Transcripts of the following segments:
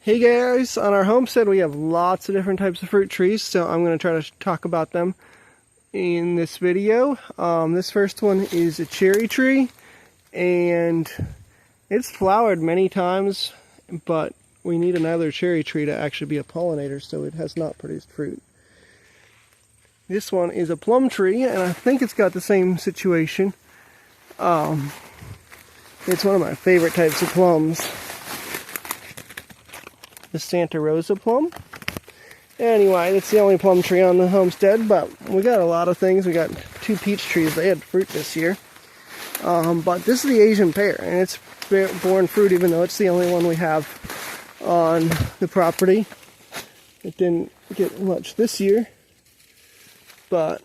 Hey guys, on our homestead we have lots of different types of fruit trees, so I'm going to try to talk about them in this video. This first one is a cherry tree, and it's flowered many times, but we need another cherry tree to actually be a pollinator, so it has not produced fruit. This one is a plum tree, and I think it's got the same situation. It's one of my favorite types of plums. The Santa Rosa plum. Anyway, it's the only plum tree on the homestead, but we got a lot of things. We got 2 peach trees. They had fruit this year. But this is the Asian pear, and it's borne fruit even though it's the only one we have on the property. It didn't get much this year, but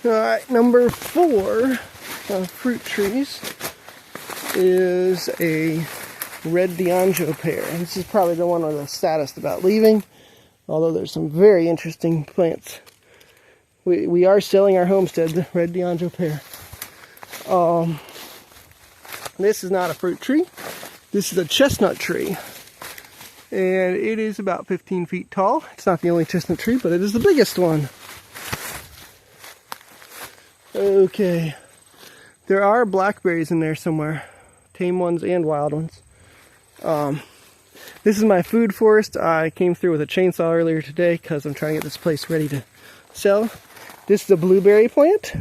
alright, number 4 fruit trees is a red D'Angelo pear. And this is probably the one I'm the saddest about leaving, although there's some very interesting plants. We are selling our homestead, the red D'Angelo pear. This is not a fruit tree. This is a chestnut tree, and it is about 15 feet tall. It's not the only chestnut tree, but it is the biggest one. Okay, there are blackberries in there somewhere. Tame ones and wild ones. This is my food forest. I came through with a chainsaw earlier today because I'm trying to get this place ready to sell. This is a blueberry plant.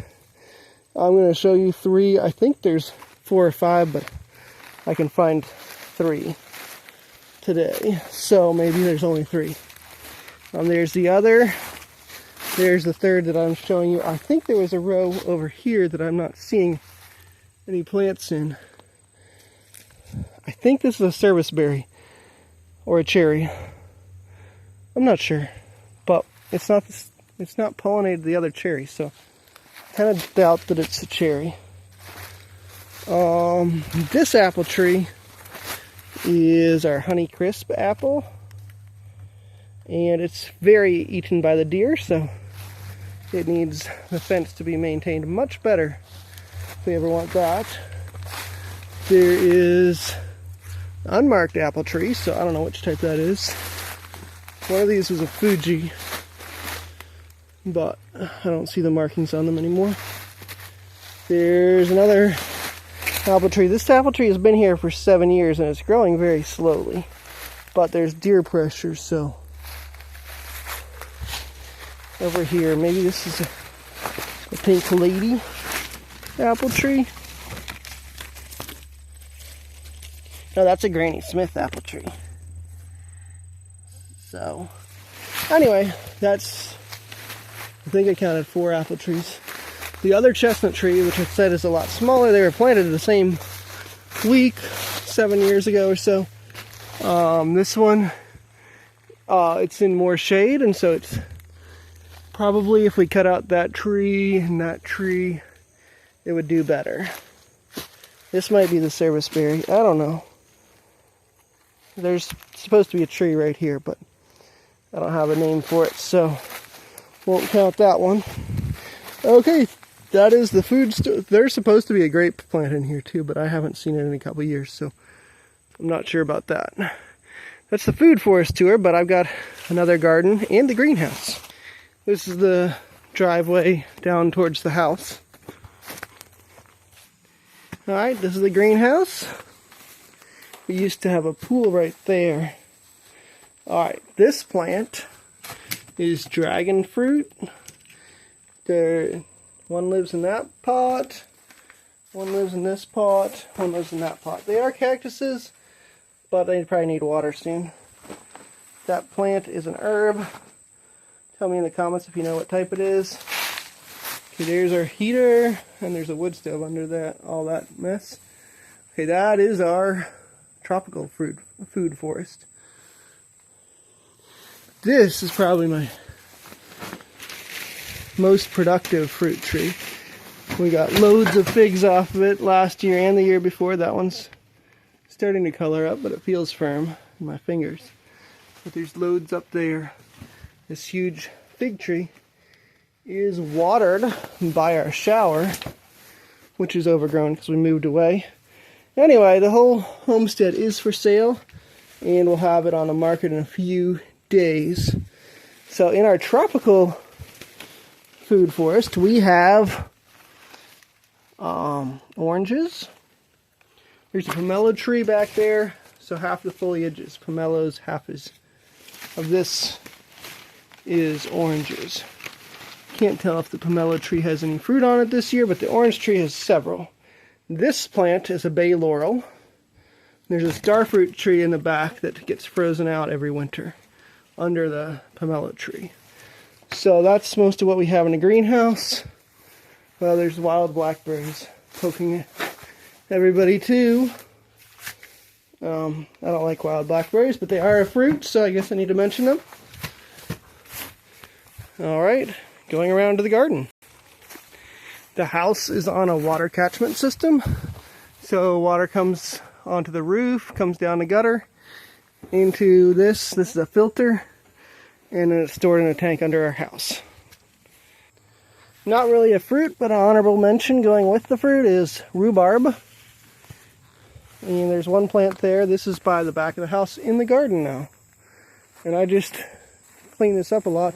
I'm going to show you 3. I think there's 4 or 5, but I can find 3 today. So maybe there's only 3. There's the other. There's the third that I'm showing you. I think there was a row over here that I'm not seeing any plants in. I think this is a serviceberry or a cherry. I'm not sure, but it's not pollinated the other cherry, so I kind of doubt that it's a cherry. This apple tree is our honeycrisp apple, and it's very eaten by the deer, so it needs the fence to be maintained much better if we ever want that. There is unmarked apple tree, so I don't know which type that is. One of these was a Fuji, but I don't see the markings on them anymore. There's another apple tree. This apple tree has been here for 7 years and it's growing very slowly, but there's deer pressure, so over here, maybe this is a pink lady apple tree. No, that's a Granny Smith apple tree. So, anyway, that's, I think I counted 4 apple trees. The other chestnut tree, which I said is a lot smaller, they were planted the same week, 7 years ago or so. This one, it's in more shade, and so it's probably, if we cut out that tree and that tree, it would do better. This might be the serviceberry. I don't know. There's supposed to be a tree right here, but I don't have a name for it, so won't count that one. Okay, that is the food store. There's supposed to be a grape plant in here too, but I haven't seen it in a couple years, so I'm not sure about that. That's the food forest tour, but I've got another garden and the greenhouse. This is the driveway down towards the house. Alright, this is the greenhouse. We used to have a pool right there. Alright, this plant is dragon fruit. One lives in that pot, one lives in this pot, one lives in that pot. They are cactuses, but they probably need water soon. That plant is an herb. Tell me in the comments if you know what type it is. Okay, there's our heater, and there's a wood stove under that, all that mess. Okay, that is our tropical food forest. This is probably my most productive fruit tree. We got loads of figs off of it last year and the year before. That one's starting to color up, but it feels firm in my fingers. But there's loads up there. This huge fig tree is watered by our shower, which is overgrown because we moved away. Anyway, the whole homestead is for sale, and we'll have it on the market in a few days. So in our tropical food forest, we have oranges. There's a pummelo tree back there, so half the foliage is pommelos, half of this is oranges. Can't tell if the pummelo tree has any fruit on it this year, but the orange tree has several. This plant is a bay laurel. There's a starfruit tree in the back that gets frozen out every winter under the pummelo tree. So that's most of what we have in the greenhouse. Well, there's wild blackberries poking everybody too. I don't like wild blackberries, but they are a fruit, so I guess I need to mention them. Alright, going around to the garden. The house is on a water catchment system, so water comes onto the roof, comes down the gutter, into this. This is a filter, and then it's stored in a tank under our house. Not really a fruit, but an honorable mention going with the fruit is rhubarb. And there's one plant there. This is by the back of the house in the garden now. And I just cleaned this up a lot.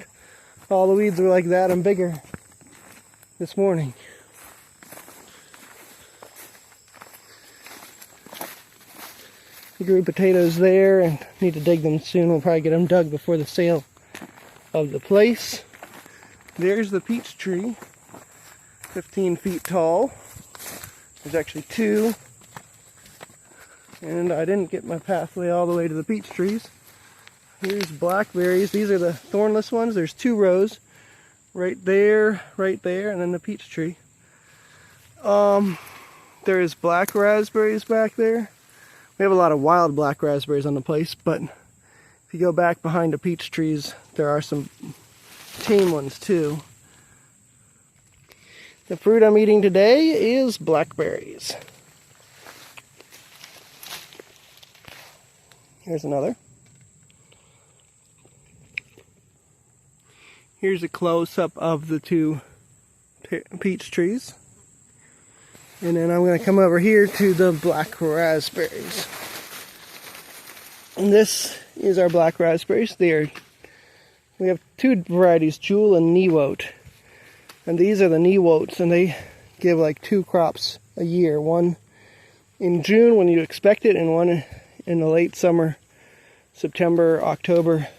All the weeds were like that and bigger this morning. I grew potatoes there and need to dig them soon. We'll probably get them dug before the sale of the place. There's the peach tree, 15 feet tall. There's actually two. And I didn't get my pathway all the way to the peach trees. Here's blackberries. These are the thornless ones. There's two rows. Right there, and then the peach tree. There's black raspberries back there. We have a lot of wild black raspberries on the place, but if you go back behind the peach trees, there are some tame ones too. The fruit I'm eating today is blackberries. Here's another. Here's a close-up of the two peach trees. And then I'm going to come over here to the black raspberries. And this is our black raspberries. We have two varieties, Jewel and Newote. And these are the Newotes, and they give like two crops a year. One in June when you expect it, and one in the late summer, September, October,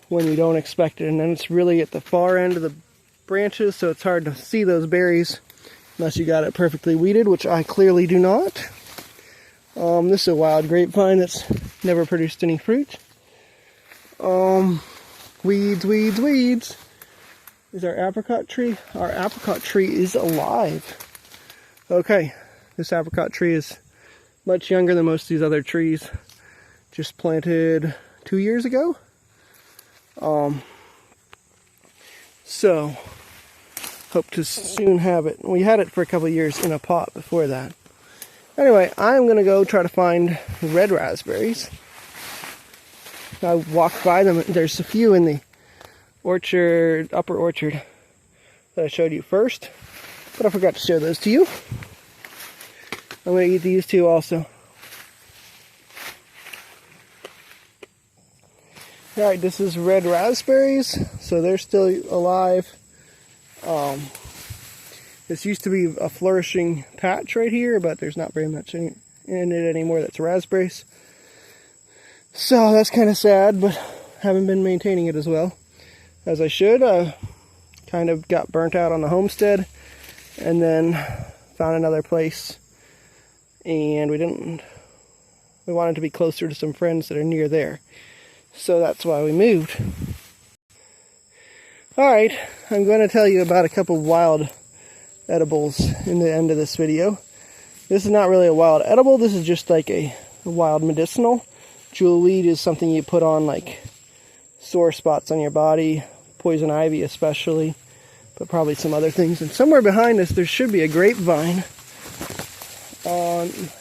when you don't expect it. And then it's really at the far end of the branches, so it's hard to see those berries unless you got it perfectly weeded, which I clearly do not. This is a wild grapevine that's never produced any fruit. Weeds. Is our apricot tree? Our apricot tree is alive. Okay, this apricot tree is much younger than most of these other trees. Just planted 2 years ago. So hope to soon have it. We had it for a couple of years in a pot before that. Anyway, I'm going to go try to find red raspberries. I walked by them. There's a few in the orchard, upper orchard, that I showed you first. But I forgot to show those to you. I'm going to eat these two also. Alright, this is red raspberries, so they're still alive. This used to be a flourishing patch right here, but there's not very much in it anymore that's raspberries. So that's kind of sad, but haven't been maintaining it as well as I should. Kind of got burnt out on the homestead, and then found another place, and we wanted to be closer to some friends that are near there. So that's why we moved. Alright, I'm going to tell you about a couple wild edibles in the end of this video. This is not really a wild edible, this is just like a wild medicinal. Jewelweed is something you put on like sore spots on your body, poison ivy especially, but probably some other things. And somewhere behind us there should be a grapevine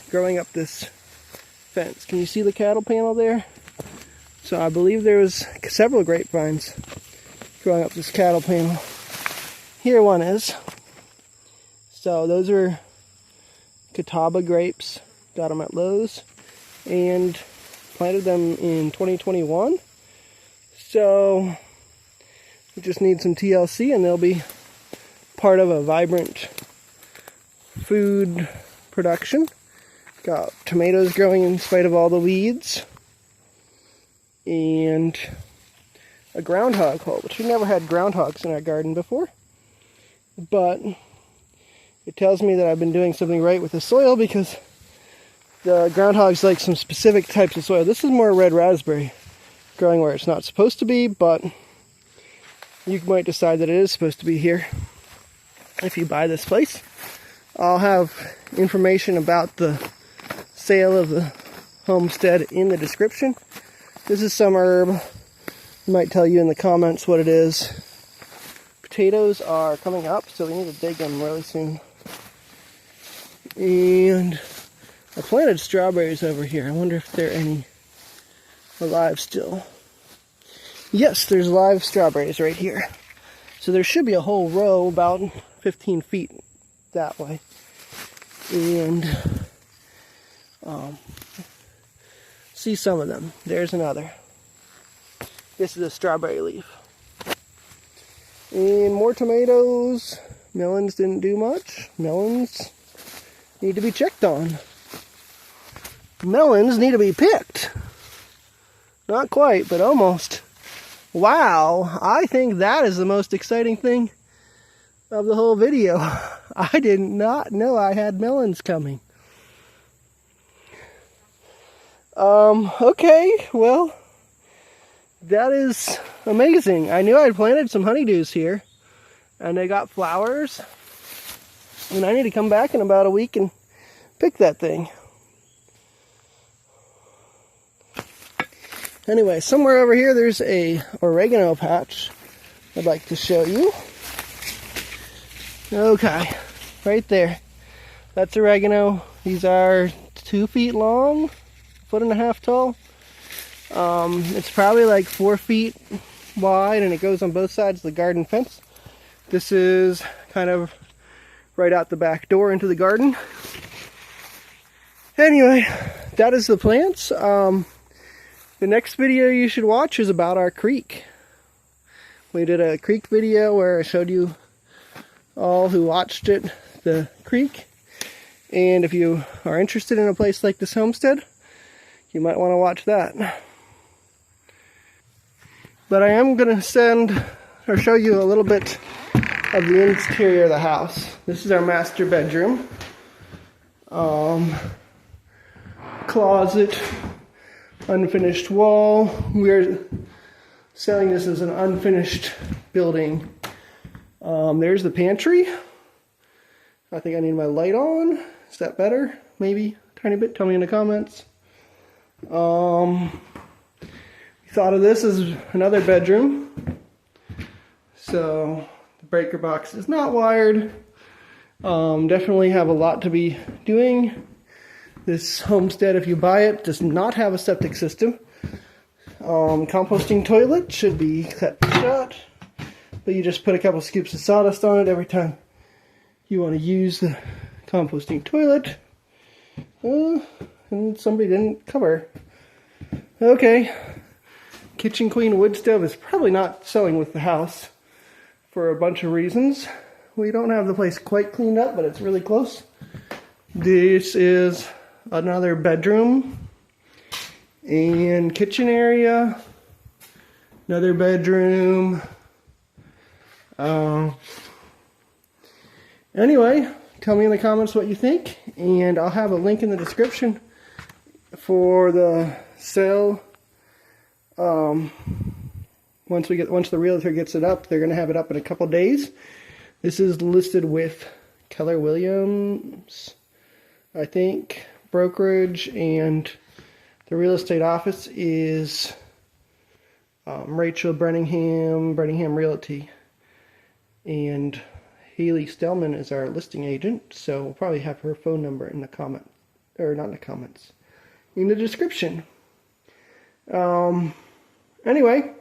growing up this fence. Can you see the cattle panel there? So I believe there was several grapevines growing up this cattle panel. Here one is. So those are catawba grapes. Got them at Lowe's and planted them in 2021. So we just need some TLC and they'll be part of a vibrant food production. Got tomatoes growing in spite of all the weeds. And a groundhog hole, which we never had groundhogs in our garden before. But it tells me that I've been doing something right with the soil because the groundhogs like some specific types of soil. This is more red raspberry growing where it's not supposed to be, but you might decide that it is supposed to be here if you buy this place. I'll have information about the sale of the homestead in the description. This is some herb. I might tell you in the comments what it is. Potatoes are coming up, so we need to dig them really soon. And I planted strawberries over here. I wonder if there are any alive still. Yes, there's live strawberries right here. So there should be a whole row about 15 feet that way. And see some of them. There's another. This is a strawberry leaf. And more tomatoes. Melons didn't do much. Melons need to be checked on. Melons need to be picked. Not quite, but almost. Wow, I think that is the most exciting thing of the whole video. I did not know I had melons coming. Okay, well, that is amazing. I knew I had planted some honeydews here, and they got flowers, and I need to come back in about a week and pick that thing. Anyway, somewhere over here there's a oregano patch I'd like to show you. Okay, right there. That's oregano. These are 2 feet long, 1.5 feet tall. It's probably like 4 feet wide, and it goes on both sides of the garden fence. This is kind of right out the back door into the garden. Anyway, that is the plants. The next video you should watch is about our creek. We did a creek video where I showed you all who watched it, the creek. And if you are interested in a place like this homestead, you might want to watch that. But I am going to show you a little bit of the interior of the house. This is our master bedroom. Closet. Unfinished wall. We're selling this as an unfinished building. There's the pantry. I think I need my light on. Is that better? Maybe a tiny bit. Tell me in the comments. We thought of this as another bedroom. So the breaker box is not wired. Definitely have a lot to be doing. This homestead, if you buy it, does not have a septic system. Composting toilet should be cut shut, but you just put a couple scoops of sawdust on it every time you want to use the composting toilet. And somebody didn't cover. Okay. Kitchen Queen wood stove is probably not selling with the house for a bunch of reasons. We don't have the place quite cleaned up, but it's really close. This is another bedroom and kitchen area, another bedroom. Anyway, tell me in the comments what you think, and I'll have a link in the description for the sale. Once the realtor gets it up, they're going to have it up in a couple days. This is listed with Keller Williams, I think, brokerage, and the real estate office is Rachel Brenningham Realty, and Haley Stellman is our listing agent, so we'll probably have her phone number in the comment, or not in the comments, in the description. Anyway,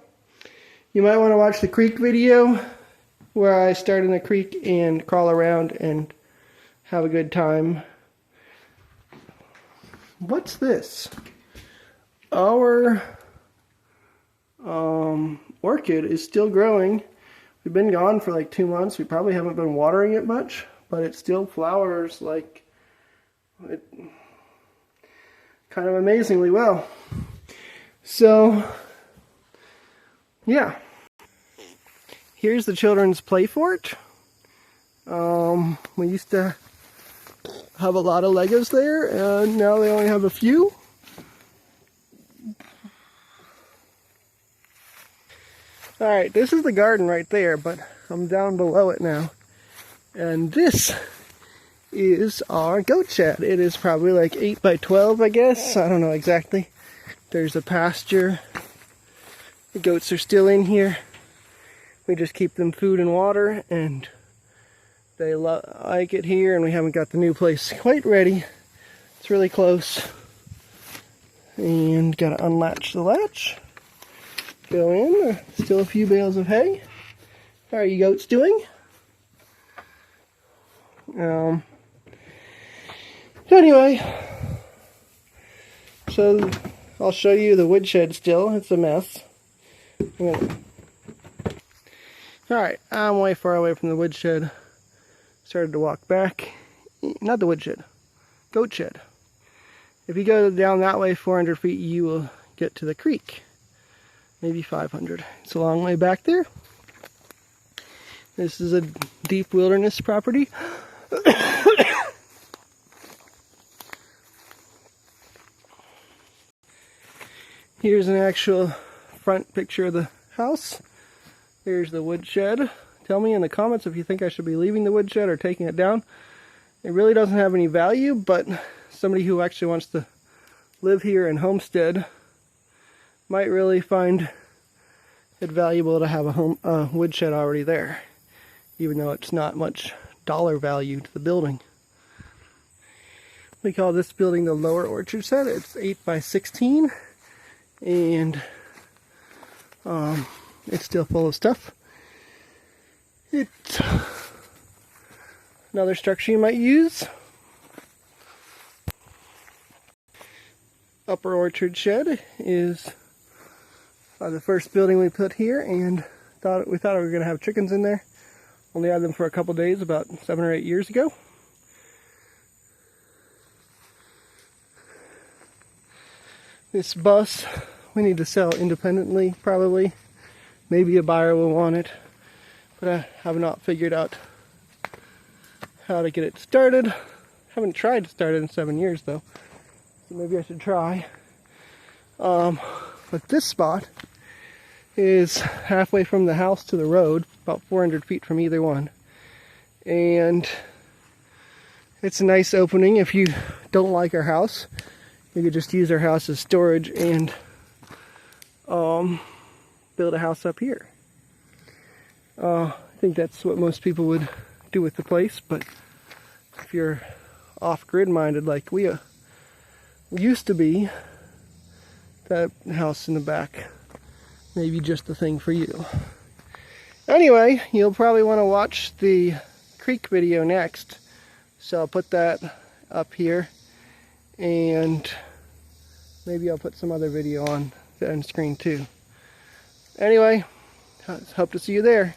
you might want to watch the creek video where I start in the creek and crawl around and have a good time. what's this? Our orchid is still growing. We've been gone for like 2 months. We probably haven't been watering it much, but it still flowers like it kind of amazingly well. So, yeah. Here's the children's play fort. We used to have a lot of Legos there, and now they only have a few. Alright, this is the garden right there, but I'm down below it now. And this is our goat shed. It is probably like 8 by 12, I guess. I don't know exactly. There's a pasture. The goats are still in here. We just keep them food and water, and they like it here, and we haven't got the new place quite ready. It's really close. And gotta unlatch the latch. Go in. Still a few bales of hay. How are you goats doing? Anyway, so I'll show you the woodshed still. It's a mess. Alright, I'm way far away from the woodshed. Started to walk back. Not the woodshed. Goat shed. If you go down that way 400 feet, you will get to the creek. Maybe 500. It's a long way back there. This is a deep wilderness property. Here's an actual front picture of the house. Here's the woodshed. Tell me in the comments if you think I should be leaving the woodshed or taking it down. It really doesn't have any value, but somebody who actually wants to live here in Homestead might really find it valuable to have a woodshed already there, even though it's not much dollar value to the building. We call this building the lower orchard shed. It's 8 by 16, and it's still full of stuff. It's another structure you might use. Upper orchard shed is the first building we put here, and we thought we were going to have chickens in there. Only had them for a couple days about 7 or 8 years ago. This bus we need to sell independently, probably. Maybe a buyer will want it, but I have not figured out how to get it started. Haven't tried to start it in 7 years though, so maybe I should try. But this spot is halfway from the house to the road, about 400 feet from either one. And it's a nice opening. If you don't like our house, you could just use our house as storage and build a house up here. I think that's what most people would do with the place, but if you're off-grid minded like we used to be, that house in the back may be just the thing for you. Anyway, you'll probably want to watch the creek video next, so I'll put that up here, and maybe I'll put some other video on the end screen too. Anyway, hope to see you there.